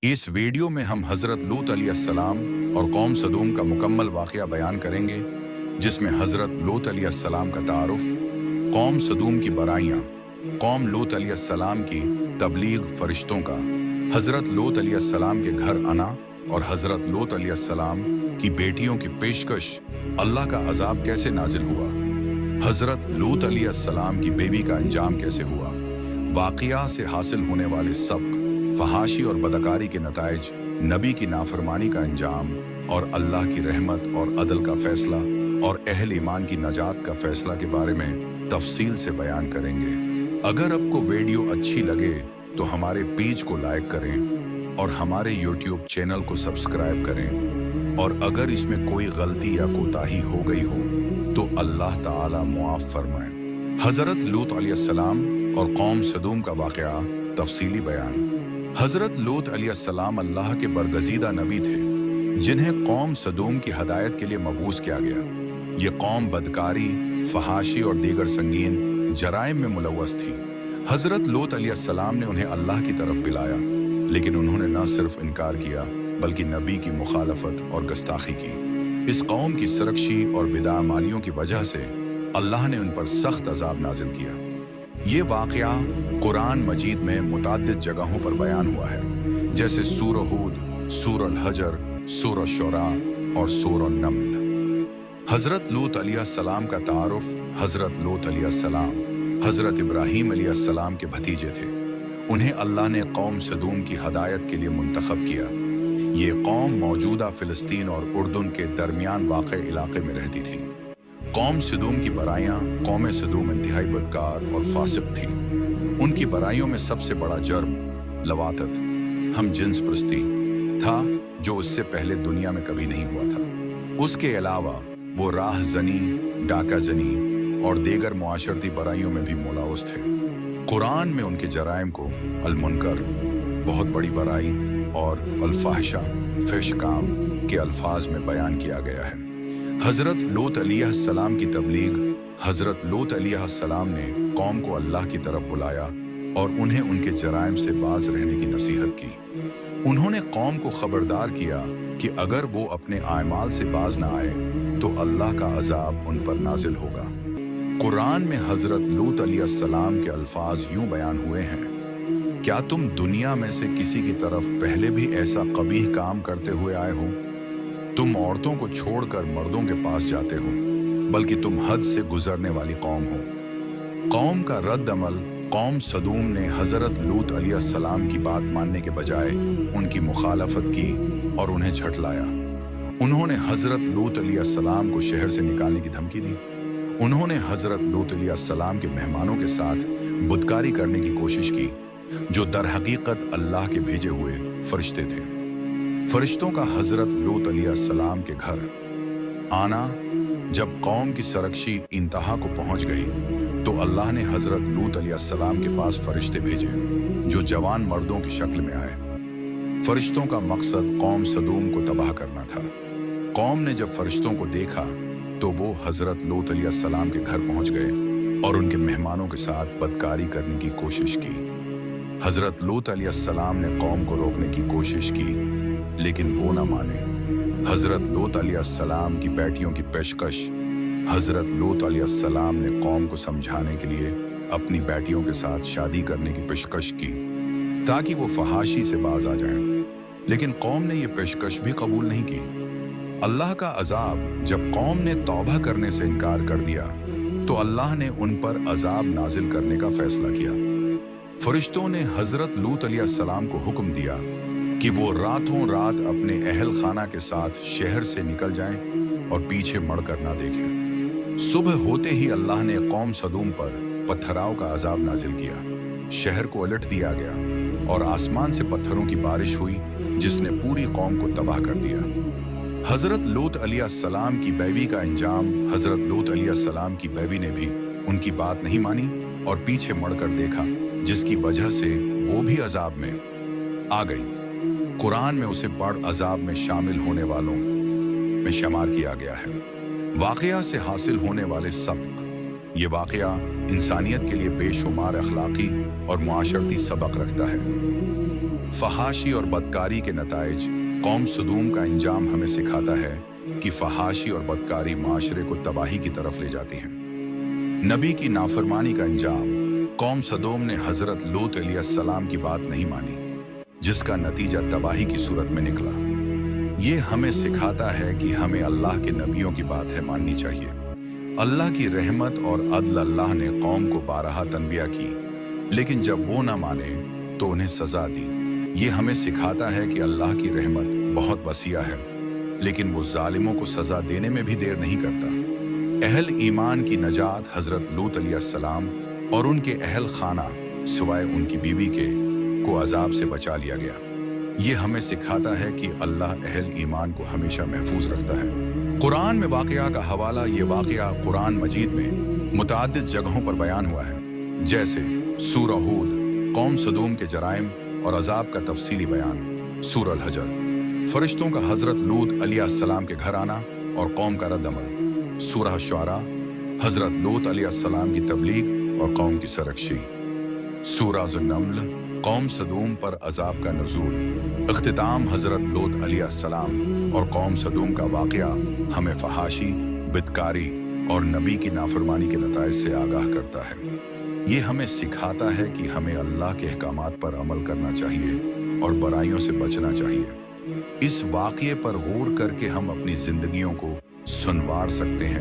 इस वीडियो में हम हज़रत लूत अलैहिस्सलाम और कौम सदूम का मुकम्मल वाक़या बयान करेंगे, जिसमें हज़रत लूत अलैहिस्सलाम का तारुफ, कौम सदूम की बराइयाँ, कौम लूत अलैहिस्सलाम की तबलीग फरिश्तों का, हज़रत लूत अलैहिस्सलाम के घर आना और हज़रत लूत अलैहिस्सलाम की बेटियों की पेशकश, अल्लाह का अजाब कैसे नाजिल हुआ, हज़रत लूत अलैहिस्सलाम की बेवी का अंजाम कैसे हुआ, वाक़या से हासिल होने वाले सबक, फहाशी और बदकारी के नताइज, नबी की नाफरमानी का अंजाम और अल्लाह की रहमत और अदल का फैसला और अहल ईमान की नजात का फैसला के बारे में तफसील से बयान करेंगे। अगर आपको वीडियो अच्छी लगे तो हमारे पेज को लाइक करें और हमारे यूट्यूब चैनल को सब्सक्राइब करें, और अगर इसमें कोई गलती या कोताही हो गई हो तो अल्लाह ताला मुआफ़ फरमाए। हज़रत लूत अलैहिस्सलाम और कौम सदूम का वाक़या, तफसीली बयान। हज़रत लूत अलैहिस्सलाम अल्लाह के बरगज़ीदा नबी थे, जिन्हें कौम सदूम की हदायत के लिए मबूस किया गया। ये कौम बदकारी, फहाशी और दीगर संगीन जराइम में मुलव्वस थी। हज़रत लूत अलैहिस्सलाम ने उन्हें अल्लाह की तरफ बुलाया, लेकिन उन्होंने न सिर्फ इनकार किया बल्कि नबी की मुखालफत और गुस्ताखी की। इस कौम की सरकशी और बिदअमालियों की वजह से अल्लाह ने उन पर सख्त अजाब नाजिल किया। ये वाक़या कुरान मजीद में मुताद्दिद जगहों पर बयान हुआ है, जैसे सूरह हूद, सूरह हजर, सूरह शुरा और सूरह नम्ल। हज़रत लूत अलैहिस्सलाम का तारुफ, हज़रत लूत अलैहिस्सलाम हज़रत इब्राहीम अलैहिस्सलाम के भतीजे थे। उन्हें अल्लाह ने कौम सदूम की हदायत के लिए मुंतखब किया। ये कौम मौजूदा फ़िलिस्तीन और उर्दुन के दरमियान वाक़े इलाके में रहती थी। कौम सदूम की बराइयाँ, कौम सदूम इंतहाई बदकार और फासिक थी। उनकी बराइयों में सबसे बड़ा जर्म लवातत, हम जिन्स परस्ती था, जो उससे पहले दुनिया में कभी नहीं हुआ था। उसके अलावा वो राह जनी, डाका जनी और दीगर मुआशरती बराइयों में भी मुलव्वस थे। कुरान में उनके जराइम को अल-मुनकर, बहुत बड़ी बराई, और अल-फाहिशा, फिश काम के अल्फाज में बयान किया गया है। हज़रत लूत अलैहिस्सलाम की तबलीग, हज़रत लूत अलैहिस्सलाम ने कौम को अल्लाह की तरफ बुलाया और उन्हें उनके जराइम से बाज रहने की नसीहत की। उन्होंने कौम को खबरदार किया कि अगर वो अपने आमाल से बाज न आए तो अल्लाह का अजाब उन पर नाजिल होगा। कुरान में हज़रत लूत अलैहिस्सलाम के अल्फाज यूं बयान हुए हैं, क्या तुम दुनिया में से किसी की तरफ पहले भी ऐसा कबीह काम करते हुए आए हो? तुम औरतों को छोड़कर मर्दों के पास जाते हो, बल्कि तुम हद से गुजरने वाली कौम हो। कौम का रद्द अमल, कौम सदूम ने हज़रत लूत अलैहिस्सलाम की बात मानने के बजाय उनकी मुखालफत की और उन्हें झटलाया। उन्होंने हज़रत लूत अलैहिस्सलाम को शहर से निकालने की धमकी दी। उन्होंने हज़रत लूत अलैहिस्सलाम के मेहमानों के साथ बुदकारी करने की कोशिश की, जो दर हकीकत अल्लाह के भेजे हुए फरिश्ते थे। फरिश्तों का हज़रत लूत अलैहिस्सलाम के घर आना, जब कौम की सरकशी इंतहा को पहुंच गई तो अल्लाह ने हज़रत लूत अलैहिस्सलाम के पास फरिश्ते भेजे, जो जवान मर्दों की शक्ल में आए। फरिश्तों का मकसद कौम सदूम को तबाह करना था। कौम ने जब फरिश्तों को देखा तो वो हज़रत लूत अलैहिस्सलाम के घर पहुंच गए और उनके मेहमानों के साथ बदकारी करने की कोशिश की। हज़रत लूत अलैहिस्सलाम ने कौम को रोकने की कोशिश की, लेकिन वो न माने। हज़रत लूत अलैहिस्सलाम की बेटियों की पेशकश, हज़रत लूत अलैहिस्सलाम ने कौम को समझाने के लिए अपनी बेटियों के साथ शादी करने की पेशकश की ताकि वो फहाशी से बाज आ जाएं, लेकिन कौम ने ये पेशकश भी कबूल नहीं की। अल्लाह का अजाब, जब कौम ने तौबा करने से इनकार कर दिया तो अल्लाह ने उन पर अजाब नाजिल करने का फैसला किया। फरिश्तों ने हज़रत लूत अलैहिस्सलाम को हुक्म दिया कि वो रातों रात अपने अहल खाना के साथ शहर से निकल जाएं और पीछे मुड़कर ना देखें। सुबह होते ही अल्लाह ने कौम सदूम पर पत्थराव का अजाब नाजिल किया। शहर को उलट दिया गया और आसमान से पत्थरों की बारिश हुई, जिसने पूरी कौम को तबाह कर दिया। हज़रत लूत अलैहिस्सलाम की बीवी का अंजाम, हज़रत लूत अलैहिस्सलाम की बीवी ने भी उनकी बात नहीं मानी और पीछे मुड़कर देखा, जिसकी वजह से वो भी अजाब में आ गई। कुरान में उसे बड़ अजाब में शामिल होने वालों में शुमार किया गया है। वाक़या से हासिल होने वाले सबक, ये वाक़या इंसानियत के लिए बेशुमार अखलाकी और मुआशरती सबक रखता है। फहाशी और बदकारी के नताइज कौम सदूम का इंजाम हमें सिखाता है कि फहाशी और बदकारी माशरे को तबाही की तरफ ले जाती हैं। नबी की नाफरमानी का इंजाम कौम सदोम ने हजरत लूत अलैहिस्सलाम की बात नहीं मानी, जिसका नतीजा तबाही की सूरत में निकला। ये हमें सिखाता है कि हमें अल्लाह के नबियों की बात है माननी चाहिए। अल्लाह की रहमत और अदल अल्लाह ने कौम को बारहा तनबिया की, लेकिन जब वो ना माने तो उन्हें सजा दी। ये हमें सिखाता है कि अल्लाह की रहमत बहुत वसीया है, लेकिन वो जालिमों को सजा देने में भी देर नहीं करता। अहल ईमान की नजात हजरत लूत अलैहिस्सलाम और उनके अहल खाना सिवाय उनकी बीवी के को अजाब से बचा लिया गया। ये हमें सिखाता है कि अल्लाह अहल ईमान को हमेशा महफूज रखता है। कुरान में वाक़या का हवाला ये वाक़या कुरान मजीद में मुतअद्दिद जगहों पर बयान हुआ है, जैसे सूरह हूद, कौम सदूम के जराइम और अजाब का तफसीली बयान, सूरह अल हजर, फरिश्तों का हजरत लूत अलैहिस्सलाम के घर आना और कौम का रद्द-अमल, सूरह शुआरा, हजरत लूत अलैहिस्सलाम की तबलीग और कौम की सरकशी, सूरह ज़ुन्नमल, कौम सदूम पर अजाब का नुज़ूल, इख्तिताम हजरत लूत अलैहिस्सलाम और कौम सदूम का वाक़या हमें फहाशी, बिदकारी और नबी की नाफरमानी के नताइज से आगाह करता है। ये हमें सिखाता है कि हमें अल्लाह के अहकामात पर अमल करना चाहिए और बुराइयों से बचना चाहिए। इस वाक़ये पर गौर करके हम अपनी जिंदगियों को सुनवार सकते हैं